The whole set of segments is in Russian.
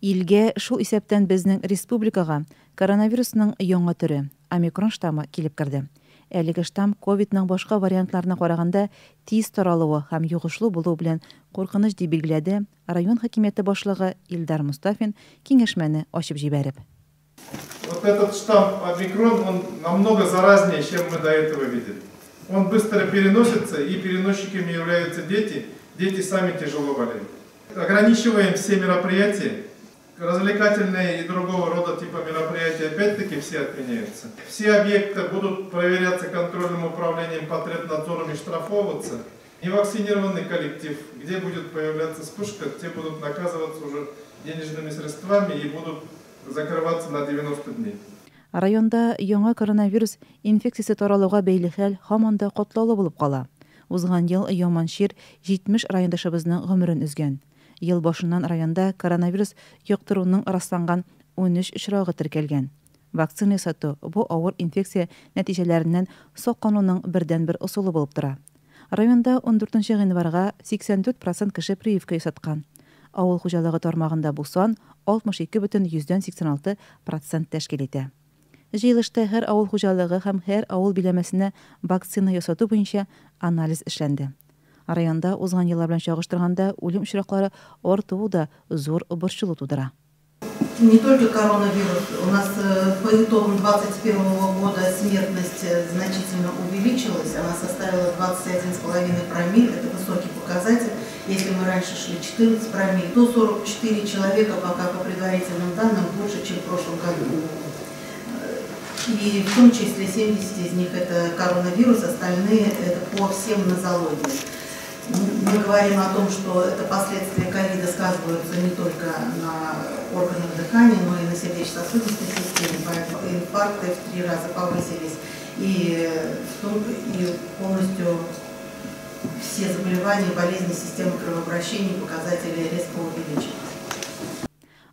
Илге шул исәптән безнең республикага коронавирусның яңа төрі, омикрон штаммы килеп керде. Әлеге штамм ковидның башка вариантларына караганда тиз таралуы һәм йогышлы булуы белән куркыныч дип билгеләде район хакимияте башлыгы Илдар Мустафин киңәшмәне ачып җибәреп. Вот этот штамм омикрон, он намного заразнее, чем мы до этого видели. Он быстро переносится, и переносчиками являются дети. Дети сами тяжело болеют. Ограничиваем все мероприятия. Развлекательные и другого рода типа мероприятия опять-таки все отменяются. Все объекты будут проверяться контрольным управлением, потребнадзором и штрафовываться. Невакцинированный коллектив, где будет появляться вспышка, те будут наказываться уже денежными средствами и будут закрываться на 90 дней. Районда яңа коронавирус инфекциясе таралуга бәйле хәл һаман да катлаулы булып кала. Узган ел Яманшир 70 райондашыбызның гомерен үзгән. Ел башыннан районда коронавирус йоктыруның расланган 13 очрагы теркәлгән. Вакцина ясату бу авыр инфекция нәтиҗәләреннән саклануның бердән-бер усулы булып тора. Районда 14 гыйнварга 84% кеше прививка ясаткан. Авыл хуҗалыгы тармагында бу сан 62,86% тәшкил итә. Җыелышта һәр авыл хуҗалыгы һәм һәр авыл биләмәсенә вакцина ясату буенча анализ эшләнде. Районда узган еллар белән чагыштырганда үлем очраклары артуы да зур борчылу тудыра. Не только коронавирус. У нас по итогам 2021 года смертность значительно увеличилась. Она составила 21,5 промилле. Это высокий показатель. Если мы раньше шли 14 промилле, то 44 человека пока по предварительным данным больше, чем в прошлом году. И в том числе 70 из них это коронавирус, остальные это по всем нозологиям. Мы говорим о том, что это последствия ковида сказываются не только на органах дыхания, но и на сердечно-сосудистой системе, поэтому инфаркты в 3 раза повысились, и полностью все заболевания, болезни системы кровообращения, показатели резко увеличились.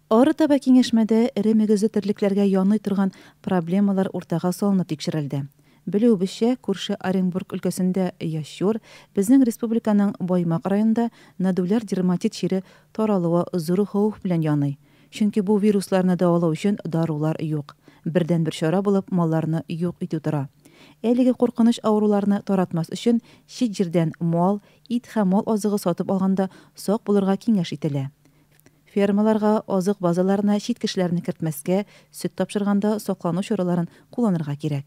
Ары таба киңәшмәдә эре мөгезле терлекләргә яный торган проблемалар уртага салынып тикшерелде. Белүебезчә, күрше Оренбург өлкәсендә Ящур, безнең республиканың Баймак районында нодуляр дерматит чире таралуы зур хәүеф белән яный. Чөнки бу вирусларны дәвалау өчен дарулар юк. Бердән-бер чара булып малларны юк итү тора. Әлеге куркыныч авыруларны таратмас өчен чит җирдән мал, ит һәм мал азыгы сатып алганда сак булырга киңәш ителә. Фермаларга азык базаларына чит кешеләрне кертмәскә, сөт тапшырганда саклану чараларын кулланырга кирәк.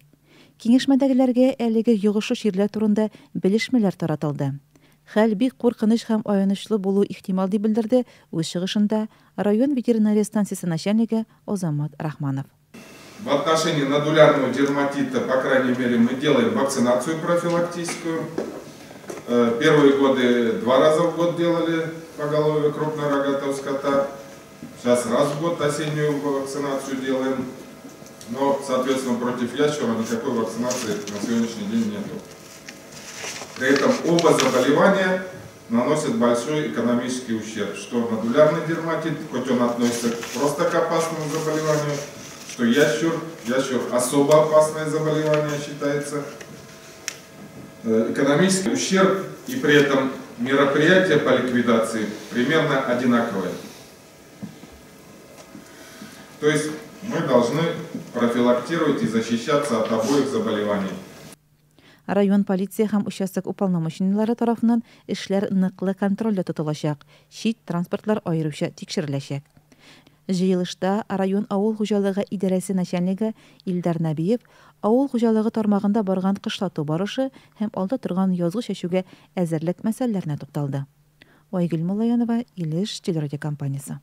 Киңәшмәдәгеләргә әлеге йогышы чирләр турында белешмәләр таратылды. Хәл бик куркыныч һәм аянычлы булу ихтимал дип белдерде үз чыгышында район ветеринария станциясе начальнигы Азамат Рахманов. В отношении нодулярного дерматита, по крайней мере, мы делаем вакцинацию профилактическую. Первые годы 2 раза в год делали поголовье крупнорогатого скота. Сейчас раз в год осеннюю вакцинацию делаем. Но, соответственно, против ящера никакой вакцинации на сегодняшний день нету. При этом оба заболевания наносят большой экономический ущерб. Что нодулярный дерматит, хоть он относится просто к опасному заболеванию, что ящер особо опасное заболевание считается. Экономический ущерб и при этом мероприятия по ликвидации примерно одинаковые. То есть мы должны профилактировать и защищаться от обоих заболеваний. Район полиция һәм участок уполномоченныйлары тарафыннан эшләр ныклы контрольдә тотылачак, чит транспортлар аеруча тикшереләчәк. Җыелышта район авыл хуҗалыгы идарәсе начальнигы Илдар Набиев авыл хуҗалыгы тармагында барган кышлату барышы һәм алда торган язгы чәчүгә әзерлек мәсьәләләренә тукталды. Айгөл Мулаянова, Илеш телерадиокомпаниясе.